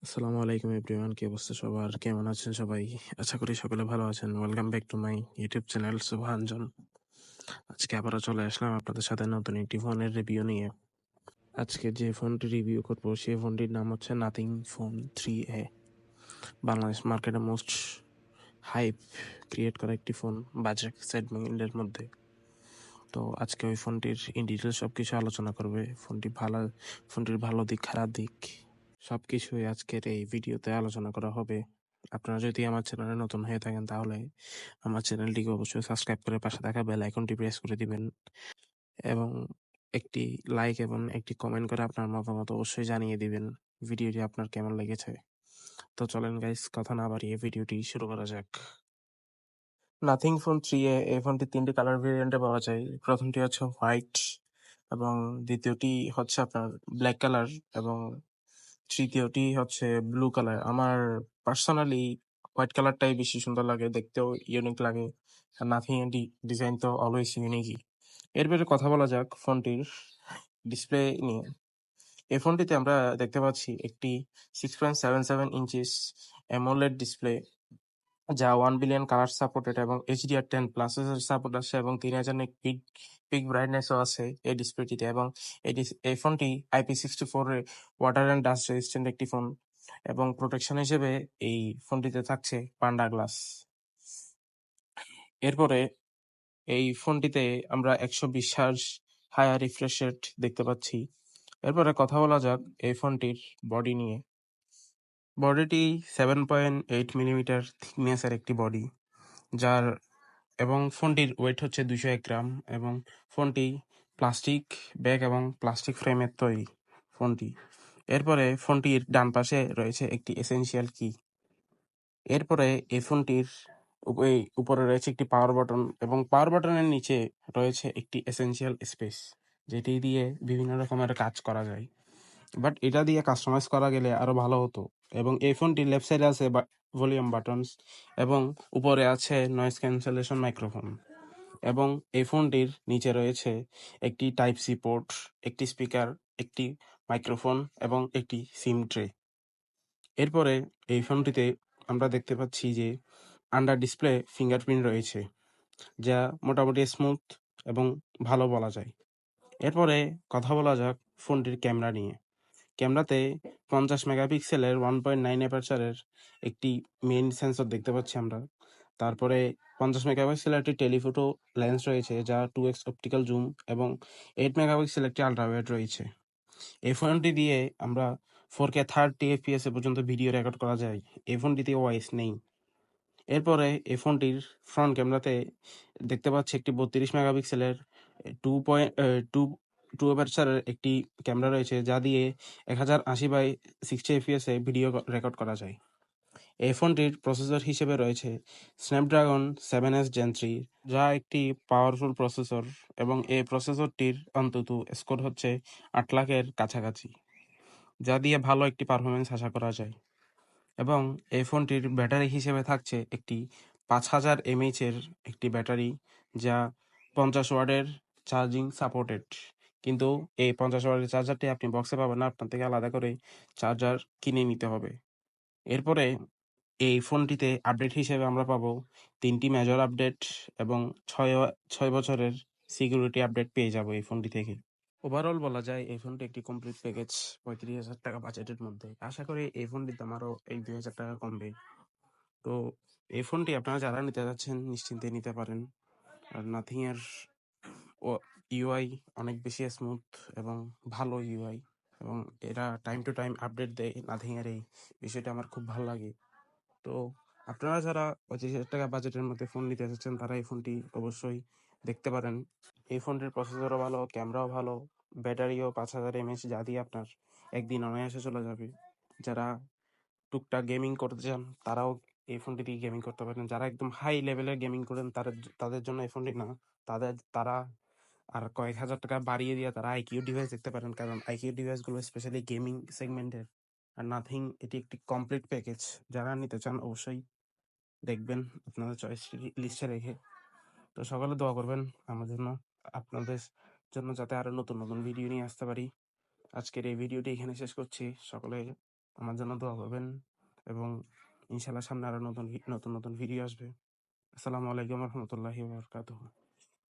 আসসালামু আলাইকুম এভরিওয়ান, কি অবস্থা সবার? কেমন আছেন সবাই? আশা করি সকলে ভালো আছেন। Welcome back to my YouTube channel সুবহানজন। আজকে আবারও চলে আসলাম আপনাদের সাথে নতুন একটি ফোনের রিভিউ নিয়ে। আজকে যে ফোনটি রিভিউ করব সেই ফোনটির নাম হচ্ছে নাথিং ফোন 3A। বাংলাদেশ মার্কেটে মোস্ট হাইপ ক্রিয়েট করা একটি ফোন বাজেট সেগমেন্টের মধ্যে। তো আজকে ওই ফোনটির ইন ডিটেলস সবকিছু আলোচনা করবে। ফোনটির ভালো দিক, খারাপ দিক সবকিছুই আজকের এই ভিডিওতে আলোচনা করা হবে। আপনারা যদি আমার চ্যানেলে নতুন হয়ে থাকেন তাহলে আমার চ্যানেলটিকে অবশ্যই সাবস্ক্রাইব করে পাশে থাকা বেল আইকনটি প্রেস করে দিবেন এবং একটি লাইক এবং একটি কমেন্ট করে আপনার মতামত অবশ্যই জানিয়ে দিবেন ভিডিওটি আপনার কেমন লেগেছে। তো চলেন গাইস, কথা না বাড়িয়ে ভিডিওটি শুরু করা যাক। নাথিং ফোন 3A এই ফোনটি তিনটি কালার ভেরিয়েন্টে পাওয়া যায়। প্রথমটি হচ্ছে হোয়াইট এবং দ্বিতীয়টি হচ্ছে আপনার ব্ল্যাক কালার এবং তৃতীয়টি হচ্ছে ব্লু কালার। আমার পার্সোনালি হোয়াইট কালারটাই বেশি সুন্দর লাগে, দেখতেও ইউনিক লাগে। আর নাথিং এর ডিজাইন তো অলওয়েজ ইউনিকই। এরপরে কথা বলা যাক ফোনটির ডিসপ্লে নিয়ে। এই ফোনটিতে আমরা দেখতে পাচ্ছি একটি 6.77 ইঞ্চিস অ্যামোলেড ডিসপ্লে, যা 1 বিলিয়ন কালার সাপোর্টেড এবং HDR10+ সাপোর্ট আছে এবং 3000 পিক ব্রাইটনেসও আছে এই ডিসপ্লেটিতে। এবং এই ফোনটি IP64 water and dust resistant একটি ফোন এবং প্রোটেকশন হিসেবে এই ফোনটিতে থাকছে পান্ডা গ্লাস। এরপরে এই ফোনটিতে আমরা 120 হার্জ হায়ার রিফ্রেশ রেট দেখতে পাচ্ছি। এরপরে কথা বলা যাক এই ফোনটির বডি নিয়ে। বডিটি 7.8 মিলিমিটার থিকনেসের একটি বডি, যার এবং ফোনটির ওয়েট হচ্ছে 201 গ্রাম এবং ফোনটি প্লাস্টিক ব্যাগ এবং প্লাস্টিক ফ্রেমের তৈরি ফোনটি। এরপরে ফোনটির ডান পাশে রয়েছে একটি এসেনশিয়াল কি। এরপরে এই ফোনটির উপরে রয়েছে একটি পাওয়ার বাটন এবং পাওয়ার বাটনের নিচে রয়েছে একটি এসেনশিয়াল স্পেস, যেটি দিয়ে বিভিন্ন রকমের কাজ করা যায়। বাট এটা দিয়ে কাস্টমাইজ করা গেলে আরো ভালো হতো। এবং এই ফোনটির লেফট সাইডে আছে ভলিউম বাটনস এবং উপরে আছে নয়েজ ক্যান্সেলেশন মাইক্রোফোন। এবং এই ফোনটির নিচে রয়েছে একটি টাইপ সি পোর্ট, একটি স্পিকার, একটি মাইক্রোফোন এবং একটি সিম ট্রে। এরপরে এই ফোনটিতে আমরা দেখতে পাচ্ছি যে আন্ডার ডিসপ্লে ফিঙ্গারপ্রিন্ট রয়েছে, যা মোটামুটি স্মুথ এবং ভালো বলা যায়। এরপরে কথা বলা যাক ফোনটির ক্যামেরা নিয়ে। ক্যামেরাতে 50 মেগাপিক্সেলের 1.9 অ্যাপারচারের একটি মেইন সেন্সর দেখতে পাচ্ছি আমরা। তারপরে 50 মেগাপিক্সেলের একটি টেলিফোটো লেন্স রয়েছে, যা 2x অপটিক্যাল জুম এবং 8 মেগাপিক্সেল একটি আল্ট্রাওয়াইড রয়েছে। এই ফোনটি দিয়ে আমরা 4K 30 FPS পর্যন্ত ভিডিও রেকর্ড করা যায়। এই ফোনটিতে ওআইএস নেই। এরপরে এই ফোনটির ফ্রন্ট ক্যামেরাতে দেখতে পাচ্ছি একটি 32 মেগাপিক্সেলের 2 অ্যাপারচারের একটি ক্যামেরা রয়েছে, যা দিয়ে 1080x60 FPS এ ভিডিও রেকর্ড করা যায়। এই ফোনটির প্রসেসর হিসেবে রয়েছে স্ন্যাপড্রাগন 7S Gen 3, যা একটি পাওয়ারফুল প্রসেসর এবং এই প্রসেসরটির অন্তত স্কোর হচ্ছে 8 লাখের কাছাকাছি, যা দিয়ে ভালো একটি পারফরমেন্স আশা করা যায়। এবং এই ফোনটির ব্যাটারি হিসেবে থাকছে একটি 5000 mAh এর একটি ব্যাটারি, যা 50 ওয়াটের চার্জিং সাপোর্টেড। কিন্তু এই 50 ওয়াটের চার্জারটি আপনি বক্সে পাবেন না, আপনার থেকে আলাদা করে চার্জার কিনে নিতে হবে। এরপরে এই ফোনটিতে আপডেট হিসেবে আমরা পাবো 3টি মেজর আপডেট এবং 6 বছরের সিকিউরিটি আপডেট পেয়ে যাবো এই ফোনটি থেকে। ওভারঅল বলা যায় এই ফোনটি একটি কমপ্লিট প্যাকেজ 35,000 টাকা বাজেটের মধ্যে। আশা করি এই ফোনটির দাম আরও 1-2 হাজার টাকা কমবে। তো এই ফোনটি আপনারা যারা নিতে যাচ্ছেন নিশ্চিন্তে নিতে পারেন। আর নাথিং এর ইউআই অনেক বেশি স্মুথ এবং ভালো ইউআই, এবং এরা টাইম টু টাইম আপডেট দেয়। নাথিং এর এই বিষয়টা আমার খুব ভালো লাগে। তো আপনারা যারা 25,000 টাকা বাজেটের মধ্যে ফোন নিতে চাচ্ছেন তারা এই ফোনটি অবশ্যই দেখতে পারেন। এই ফোনটির প্রসেসরও ভালো, ক্যামেরাও ভালো, ব্যাটারিও 5000 mAh, যা দিয়ে আপনার একদিন অনায়াসে চলে যাবে। যারা টুকটাক গেমিং করতে চান তারাও এই ফোনটি দিয়ে গেমিং করতে পারেন। যারা একদম হাই লেভেলের গেমিং করেন তাদের জন্য এই ফোনটি না। তারা আর কয়েক হাজার টাকা বাড়িয়ে দিয়ে তারা আইকিউ ডিভাইস দেখতে পারেন, কারণ আইকিউ ডিভাইসগুলো স্পেশালি গেমিং সেগমেন্টের। আর নাথিং এটি একটি কমপ্লিট প্যাকেজ। যারা নিতে চান অবশ্যই দেখবেন আপনাদের চয়েস লিস্টে রেখে। তো সকলে দোয়া করবেন আমার জন্য, আপনাদের জন্য, যাতে আরো নতুন নতুন ভিডিও নিয়ে আসতে পারি। আজকের এই ভিডিওটি এখানে শেষ করছি। সকলে আমার জন্য দোয়া করবেন এবং ইনশাআল্লাহ সামনে আরো নতুন নতুন ভিডিও আসবে। আসসালামু আলাইকুম ওয়া রাহমাতুল্লাহি ওয়া বারাকাতুহু।